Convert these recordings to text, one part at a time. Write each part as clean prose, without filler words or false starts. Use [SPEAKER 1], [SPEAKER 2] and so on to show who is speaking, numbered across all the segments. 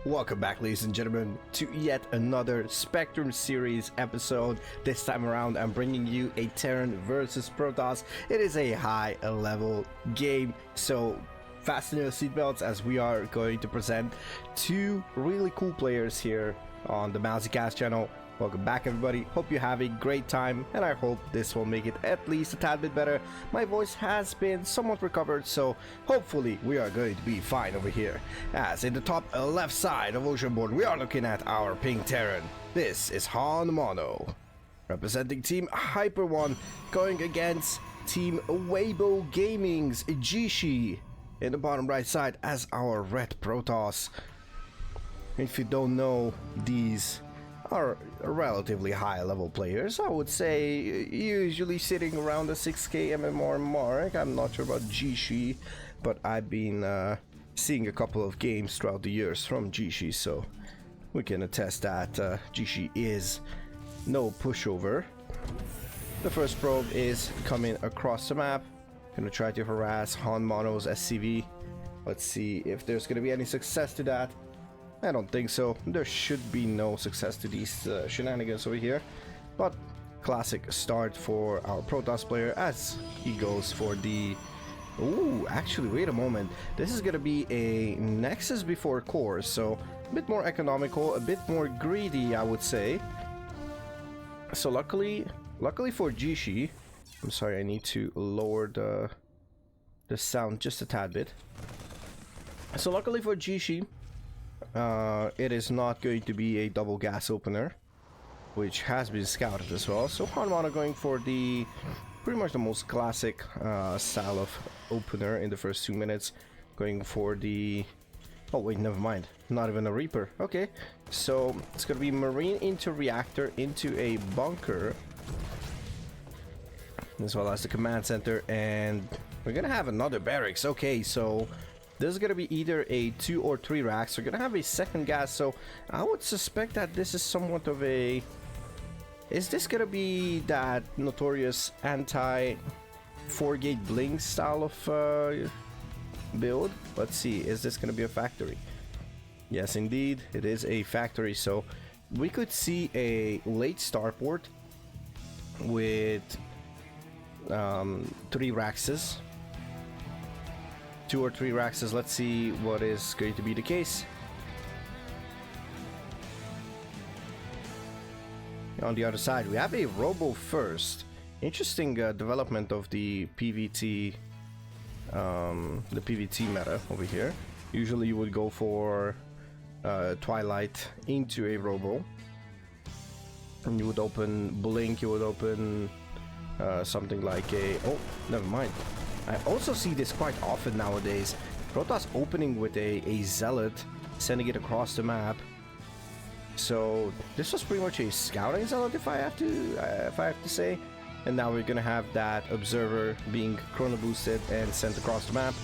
[SPEAKER 1] Welcome back, ladies and gentlemen, to yet another Spectrum series episode. This time around, I'm bringing you a Terran versus Protoss. It is a high level game, so fasten your seatbelts as we are going to present two really cool players here on the Mauzycasts channel. Welcome back, everybody. Hope you have a great time, and I hope this will make it at least a tad bit better. My voice has been somewhat recovered, so hopefully we are going to be fine over here. As in the top left side of Oceanborn, we are looking at our pink Terran. This is HonMonO, representing Team Hyper One, going against Team Weibo Gaming's JieShi in the bottom right side as our red Protoss. If you don't know, these are relatively high level players. I would say usually sitting around the 6k MMR mark. I'm not sure about JieShi, but I've been seeing a couple of games throughout the years from JieShi, so we can attest that JieShi is no pushover. The first probe is coming across the map. Gonna try to harass HonMonO's SCV. Let's see if there's gonna be any success to that. I don't think so. There should be no success to these shenanigans over here. But classic start for our Protoss player as he goes for the... Ooh, actually, wait a moment. This is gonna be a Nexus before core, so a bit more economical, a bit more greedy, I would say. So luckily for JieShi, I'm sorry, I need to lower the sound just a tad bit. So luckily for JieShi, it is not going to be a double gas opener, which has been scouted as well. So HonMonO going for the pretty much the most classic style of opener in the first 2 minutes, going for the... Oh wait, never mind, not even a Reaper. Okay, so it's gonna be Marine into Reactor into a bunker, as well as the command center, and we're gonna have another barracks. Okay, so this is gonna be either a 2 or 3 racks. We're gonna have a second gas, so I would suspect that this is somewhat of a... Is this gonna be that notorious anti 4-gate blink style of build? Let's see, is this gonna be a factory? Yes, indeed, it is a factory, so we could see a late starport with 3 raxes. 2 or 3 raxes. Let's see what is going to be the case. On the other side, we have a robo first. Interesting development of the PVT, meta over here. Usually you would go for Twilight into a robo, and you would open blink. You would open something like a... Oh, never mind. I also see this quite often nowadays. Protoss opening with a zealot, sending it across the map. So this was pretty much a scouting zealot, if I have to say. And now we're gonna have that observer being chrono boosted and sent across the map.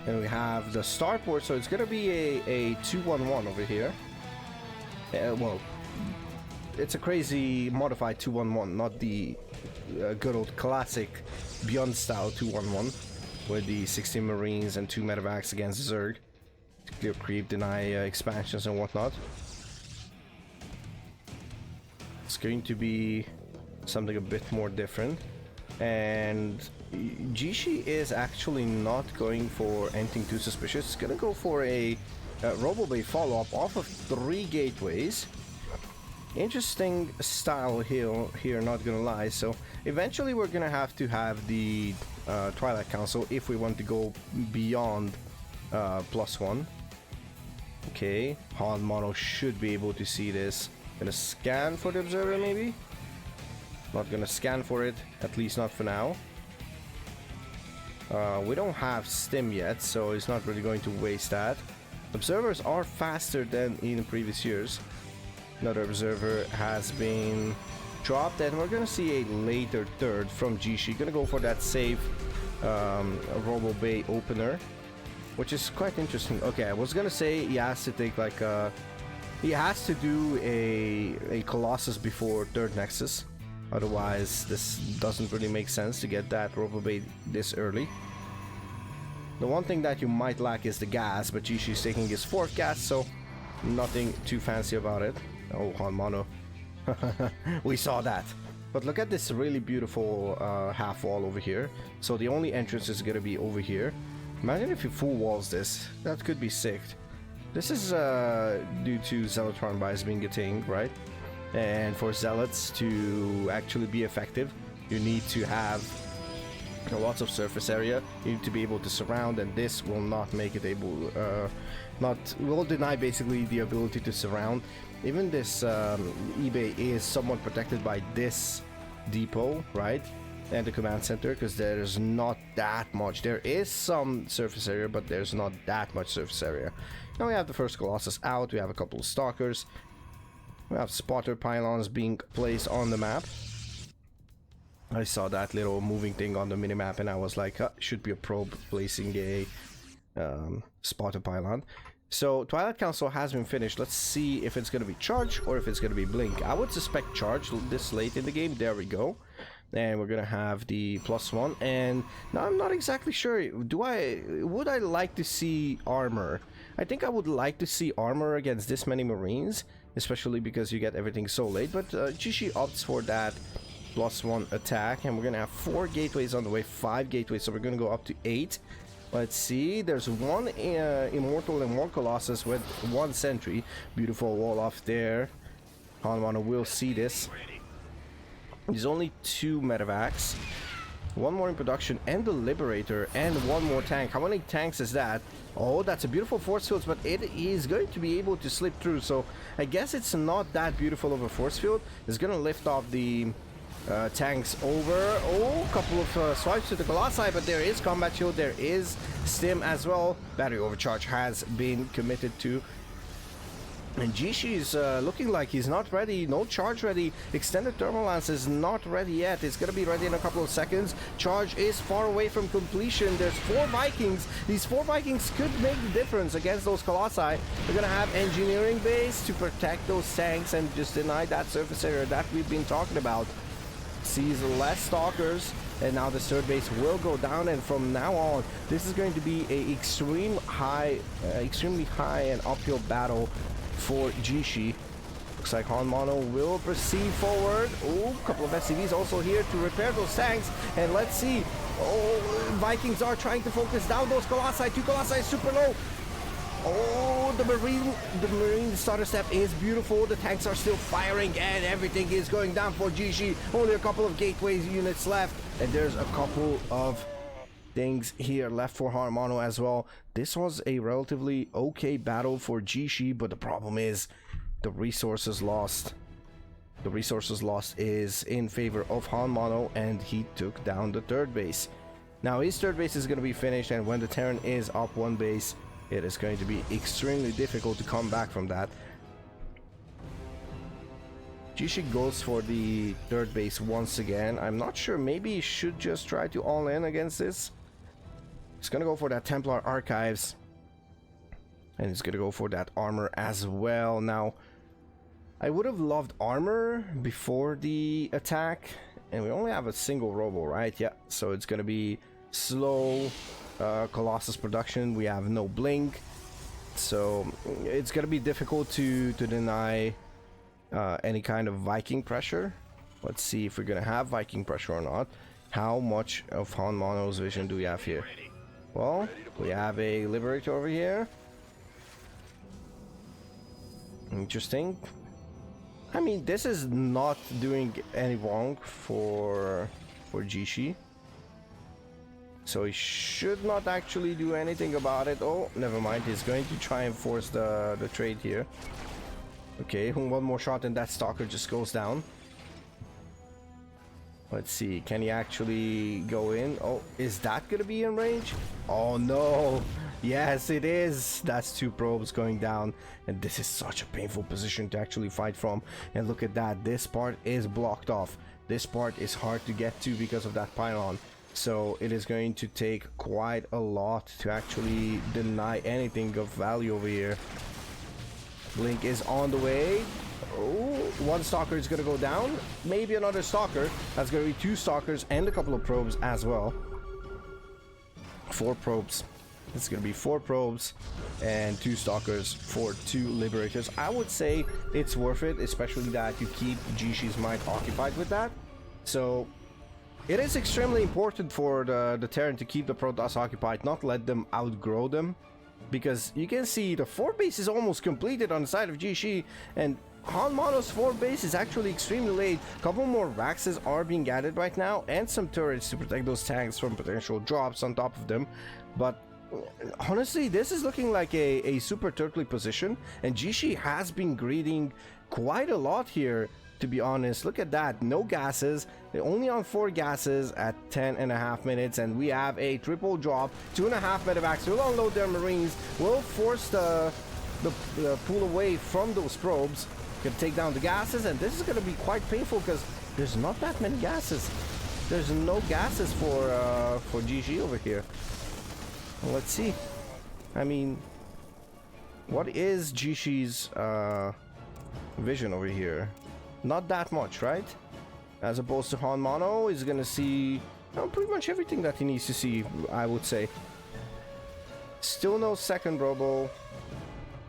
[SPEAKER 1] And we have the starport, so it's gonna be a 2-1-1 over here. Well, it's a crazy modified 2-1-1, not the good old classic Beyond style 2-1-1 with the 16 Marines and 2 medevacs against Zerg to clear creep, deny expansions and whatnot. It's going to be something a bit more different, and JieShi is actually not going for anything too suspicious. It's gonna go for a Robo Bay follow-up off of 3 gateways. Interesting style here, not gonna lie. So eventually we're gonna have to have the Twilight Council if we want to go beyond +1. Okay, HonMonO should be able to see this. Gonna scan for the observer, maybe? Not gonna scan for it, at least not for now. We don't have stim yet, so it's not really going to waste that. Observers are faster than in previous years. Another observer has been dropped, and we're gonna see a later third from JieShi. Gonna go for that safe Robo Bay opener, which is quite interesting. Okay, I was gonna say he has to take like he has to do a Colossus before third Nexus. Otherwise, this doesn't really make sense to get that Robo Bay this early. The one thing that you might lack is the gas, but JieShi's taking his 4th gas, so nothing too fancy about it. Oh, HonMonO. We saw that. But look at this really beautiful half wall over here. So the only entrance is going to be over here. Imagine if you full walls this. That could be sick. This is due to Zealotron buys being a thing, right? And for Zealots to actually be effective, you need to have lots of surface area. You need to be able to surround, and this will not make it able, will deny basically the ability to surround. Even this eBay is somewhat protected by this depot, right? And the command center, because there's not that much. There is some surface area, but there's not that much surface area. Now we have the first Colossus out. We have a couple of stalkers. We have spotter pylons being placed on the map. I saw that little moving thing on the minimap and I was like, should be a probe placing a spotter pylon. So Twilight Council has been finished. Let's see if it's going to be charge or if it's going to be blink. I would suspect charge this late in the game. There we go. And we're going to have the +1. And now I'm not exactly sure. Would I like to see armor? I think I would like to see armor against this many Marines, especially because you get everything so late. But JieShi opts for that +1 attack, and we're gonna have 4 gateways on the way, 5 gateways, so we're gonna go up to 8. Let's see, there's 1 Immortal and 1 Colossus with 1 sentry. Beautiful wall off there. HonMonO will see this. There's only 2 medevacs, 1 more in production, and the Liberator, and 1 more tank. How many tanks is that? Oh, that's a beautiful force field, but it is going to be able to slip through, so I guess it's not that beautiful of a force field. It's gonna lift off the tanks over. Oh, a couple of swipes to the Colossi, but there is combat shield, there is stim as well. Battery overcharge has been committed to. And JieShi is looking like he's not ready. No charge ready. Extended thermal lance is not ready yet. It's going to be ready in a couple of seconds. Charge is far away from completion. There's 4 Vikings. These 4 Vikings could make the difference against those Colossi. We're going to have engineering base to protect those tanks and just deny that surface area that we've been talking about. Sees less stalkers, and now the third base will go down, and from now on this is going to be a extremely high and uphill battle for JieShi. Looks like HonMonO will proceed forward. Oh, a couple of SCVs also here to repair those tanks, and let's see. Oh, Vikings are trying to focus down those Colossi. 2 Colossi super low. Oh, the Marine starter step is beautiful. The tanks are still firing and everything is going down for JieShi. Only a couple of gateways units left, and there's a couple of things here left for HonMonO as well. This was a relatively okay battle for JieShi, but the problem is the resources lost. The resources lost is in favor of HonMonO, and he took down the third base. Now his third base is going to be finished, and when the Terran is up 1 base, it is going to be extremely difficult to come back from that. JieShi goes for the third base once again. I'm not sure, maybe he should just try to all in against this. He's gonna go for that Templar Archives, and he's gonna go for that armor as well. Now, I would have loved armor before the attack, and we only have a single robo, right? Yeah, so it's gonna be slow Colossus production. We have no blink, so it's gonna be difficult to deny any kind of Viking pressure. Let's see if we're gonna have Viking pressure or not. How much of HonMonO's vision do we have here? Well, we have a Liberator over here. Interesting. I mean, this is not doing any wrong for JieShi, so he should not actually do anything about it. Oh, never mind. He's going to try and force the trade here. Okay, 1 more shot and that Stalker just goes down. Let's see, can he actually go in? Oh, is that gonna be in range? Oh no, yes it is. That's 2 probes going down, and this is such a painful position to actually fight from. And look at that, this part is blocked off. This part is hard to get to because of that pylon, so it is going to take quite a lot to actually deny anything of value over here. Blink is on the way. Oh, 1 Stalker is gonna go down. Maybe another Stalker. That's gonna be 2 Stalkers and a couple of probes as well. 4 probes. It's gonna be 4 probes and 2 stalkers for 2 liberators. I would say it's worth it, especially that you keep JieShi's mind occupied with that. So it is extremely important for the Terran to keep the Protoss occupied, not let them outgrow them. Because you can see the 4 base is almost completed on the side of JieShi, and HonMonO's 4 base is actually extremely late. A couple more Vaxes are being added right now, and some turrets to protect those tanks from potential drops on top of them. But honestly, this is looking like a super turtly position, and JieShi has been greeting quite a lot here, to be honest. Look at that, no gases. They're only on 4 gases at 10.5 minutes, and we have a triple drop. 2.5 medevacs will unload their marines, will force the pull away from those probes. Gonna take down the gases, and this is gonna be quite painful because there's not that many gases. There's no gases for JieShi over here. Well, let's see. I mean, what is JieShi's vision over here? Not that much, right? As opposed to HonMonO is gonna see pretty much everything that he needs to see, I would say. Still no second robo.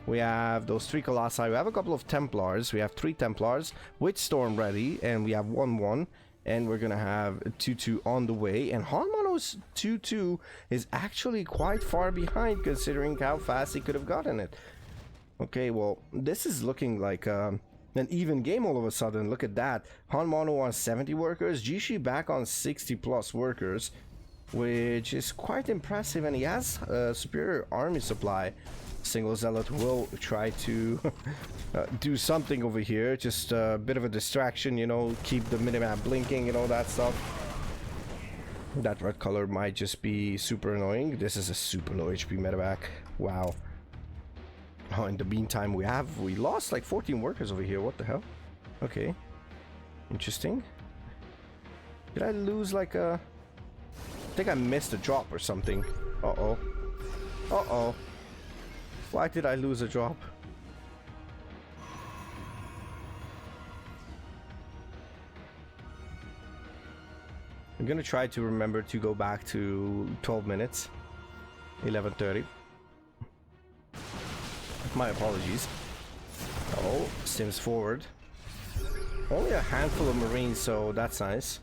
[SPEAKER 1] We have those 3 Colossi. We have a couple of Templars. We have 3 Templars with Storm ready, and we have 1-1. And we're gonna have 2-2 on the way. And HonMonO's 2-2 is actually quite far behind, considering how fast he could have gotten it. Okay, well, this is looking like an even game all of a sudden. Look at that. HonMonO on 70 workers, JieShi back on 60 plus workers, which is quite impressive, and he has a superior army supply. Single Zealot will try to do something over here, just a bit of a distraction, you know, keep the minimap blinking and all that stuff. That red color might just be super annoying. This is a super low HP medevac. Wow. Oh, in the meantime, we lost like 14 workers over here. What the hell? Okay. Interesting. Did I lose like a... I think I missed a drop or something. Uh-oh. Uh-oh. Why did I lose a drop? I'm gonna try to remember to go back to 12 minutes. 11:30. My apologies. Oh, stims forward. Only a handful of Marines, so that's nice.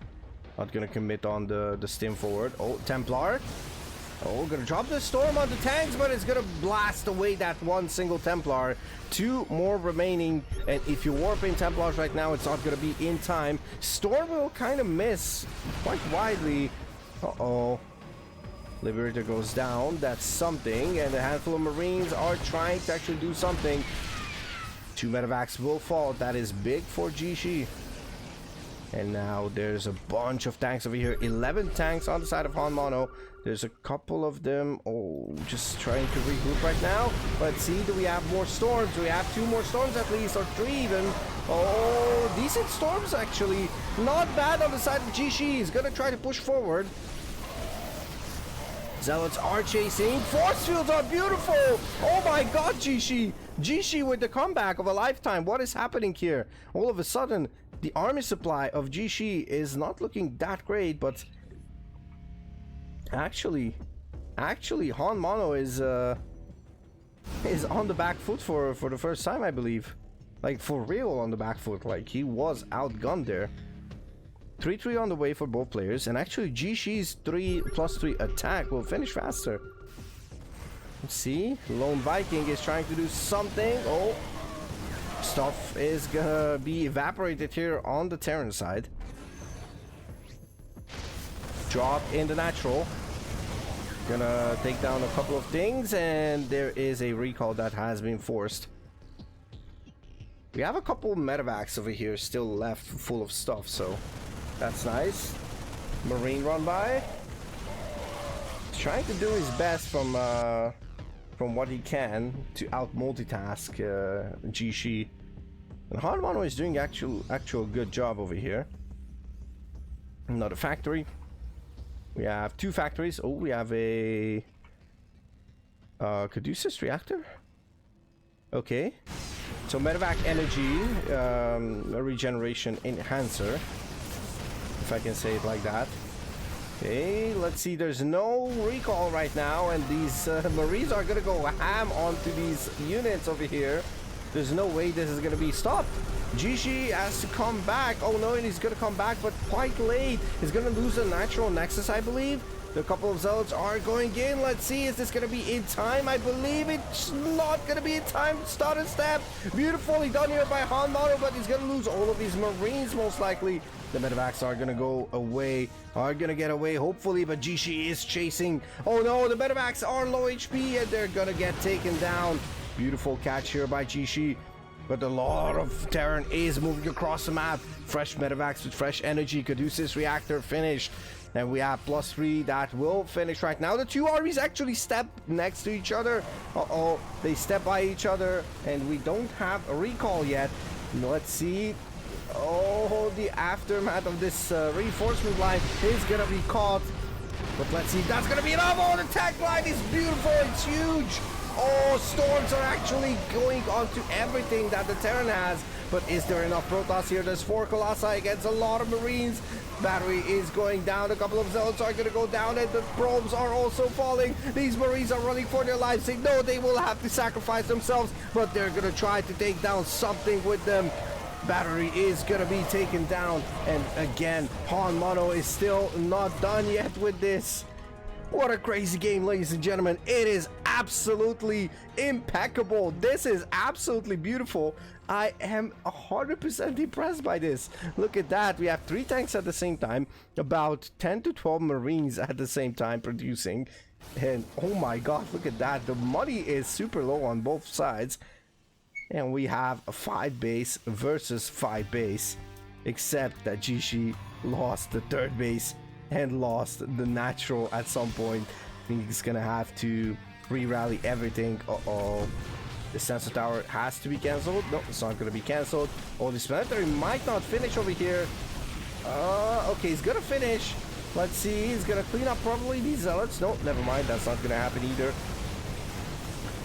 [SPEAKER 1] Not gonna commit on the stim forward. Oh, Templar. Oh, gonna drop the storm on the tanks, but it's gonna blast away that one single Templar. 2 more remaining, and if you warp in Templars right now, it's not gonna be in time. Storm will kind of miss quite widely. Uh-oh. Liberator goes down. That's something, and a handful of Marines are trying to actually do something. 2 medevacs will fall. That is big for JieShi. And now there's a bunch of tanks over here. 11 tanks on the side of HonMonO. There's a couple of them. Oh, just trying to regroup right now. Let's see, do we have more storms? Do we have 2 more storms at least, or 3 even? Oh, decent storms actually. Not bad on the side of JieShi. He's gonna try to push forward. Zealots are chasing. Force fields are beautiful. Oh my god, JieShi. JieShi with the comeback of a lifetime. What is happening here? All of a sudden, the army supply of JieShi is not looking that great, but actually HonMonO is on the back foot for the first time, I believe. Like, for real on the back foot. Like, he was outgunned there. 3-3 on the way for both players, and actually JieShi's 3+3 attack will finish faster. Let's see. Lone Viking is trying to do something. Oh, stuff is gonna be evaporated here on the Terran side. Drop in the natural. Gonna take down a couple of things, and there is a recall that has been forced. We have a couple medevacs over here still left full of stuff, so that's nice. Marine run by. He's trying to do his best from what he can to out multitask JieShi. And HonMonO is doing actual good job over here. Another factory. We have 2 factories. Oh, we have a Caduceus reactor. Okay. So medevac energy, a regeneration enhancer, if I can say it like that. Okay, let's see. There's no recall right now, and these Marines are gonna go ham onto these units over here. There's no way this is gonna be stopped. JieShi has to come back. Oh no, and he's gonna come back, but quite late. He's gonna lose the natural nexus, I believe. The couple of zealots are going in. Let's see, is this gonna be in time? I believe it's not gonna be in time. Start and step. Beautifully done here by HonMonO, but he's gonna lose all of these Marines most likely. The medevacs are gonna go away, are gonna get away hopefully, but JieShi is chasing. Oh no, the medevacs are low HP and they're gonna get taken down. Beautiful catch here by JieShi, but a lot of Terran is moving across the map. Fresh medevacs with fresh energy. Caduceus reactor finished, and we have +3 that will finish right now. The two armies actually step next to each other. They step by each other, and we don't have a recall yet. Let's see. Oh, the aftermath of this reinforcement line is gonna be caught, but let's see if that's gonna be enough. Oh, the tank line is beautiful. It's huge. Oh, storms are actually going onto everything that the Terran has, but is there enough Protoss here? There's 4 Colossi against a lot of Marines. Battery is going down. A couple of Zealots are gonna go down, and the probes are also falling. These Marines are running for their lives. They know they will have to sacrifice themselves, but they're gonna try to take down something with them. Battery is gonna be taken down, and again, HonMonO is still not done yet with this. What a crazy game, ladies and gentlemen. It is absolutely impeccable. This is absolutely beautiful. I am 100% impressed by this. Look at that. We have 3 tanks at the same time, about 10 to 12 Marines at the same time producing, and oh my god, look at that. The money is super low on both sides. And we have a 5 base versus 5 base, except that JieShi lost the 3rd base and lost the natural at some point. I think he's gonna have to re-rally everything. Uh-oh. The sensor tower has to be cancelled. No, it's not gonna be cancelled. Oh, this planetary might not finish over here. Okay, he's gonna finish. Let's see, he's gonna clean up probably these zealots. No, never mind, that's not gonna happen either.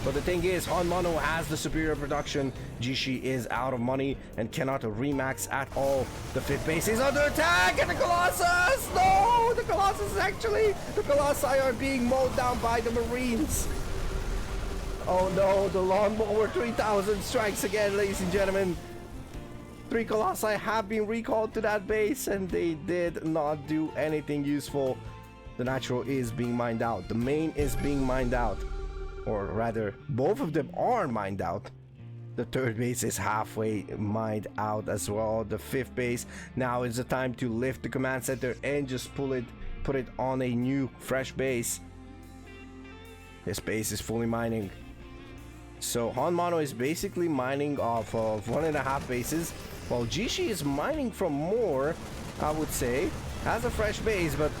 [SPEAKER 1] But the thing is, HonMonO has the superior production. JieShi is out of money and cannot remax at all. The 5th base is under attack, and the Colossus! No! The Colossus actually... The Colossi are being mowed down by the Marines. Oh no, the Lawnmower 3000 strikes again, ladies and gentlemen. 3 Colossi have been recalled to that base, and they did not do anything useful. The natural is being mined out. The main is being mined out. Or rather, both of them are mined out. The 3rd base is halfway mined out as well. The 5th base, now is the time to lift the command center and just put it on a new, fresh base. This base is fully mining. So HonMonO is basically mining off of 1.5 bases, while JieShi is mining from more, I would say. Has a fresh base, but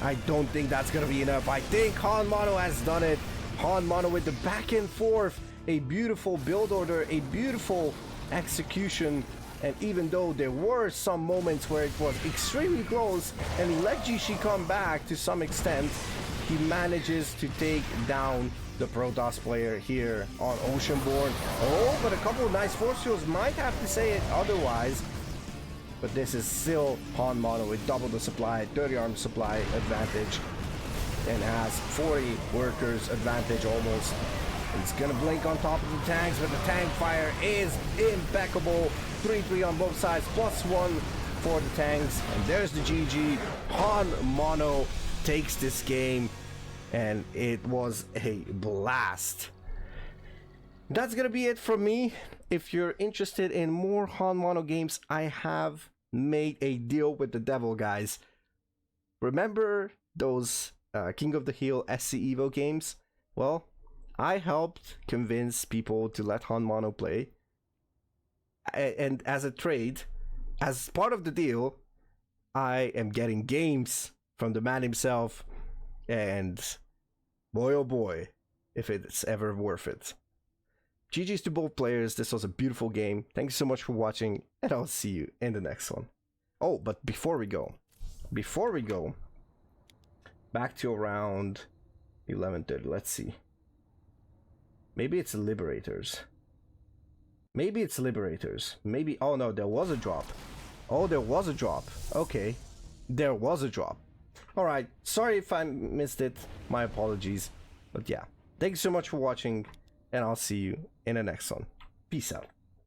[SPEAKER 1] I don't think that's gonna be enough. I think HonMonO has done it. HonMonO with the back and forth, a beautiful build order, a beautiful execution, and even though there were some moments where it was extremely close and he let JieShi come back to some extent, he manages to take down the Protoss player here on Oceanborn. Oh, but a couple of nice force fields might have to say it otherwise, but this is still HonMonO with double the supply, 30 arm supply advantage, and has 40 workers advantage almost. It's gonna blink on top of the tanks, but the tank fire is impeccable. 3-3 on both sides, +1 for the tanks. And there's the GG. HonMonO takes this game, and it was a blast. That's gonna be it from me. If you're interested in more HonMonO games, I have made a deal with the devil, guys. Remember those King of the Hill SC Evo games? Well, I helped convince people to let HonMonO play, and as a trade, as part of the deal, I am getting games from the man himself, and boy oh boy, if it's ever worth it. GG's to both players. This was a beautiful game. Thank you so much for watching, and I'll see you in the next one. Oh, but before we go, back to around 11:30. Let's see. Maybe it's Liberators. Maybe, oh no, there was a drop. Oh, there was a drop. Okay, there was a drop. Alright, sorry if I missed it, my apologies. But yeah, thanks so much for watching, and I'll see you in the next one. Peace out.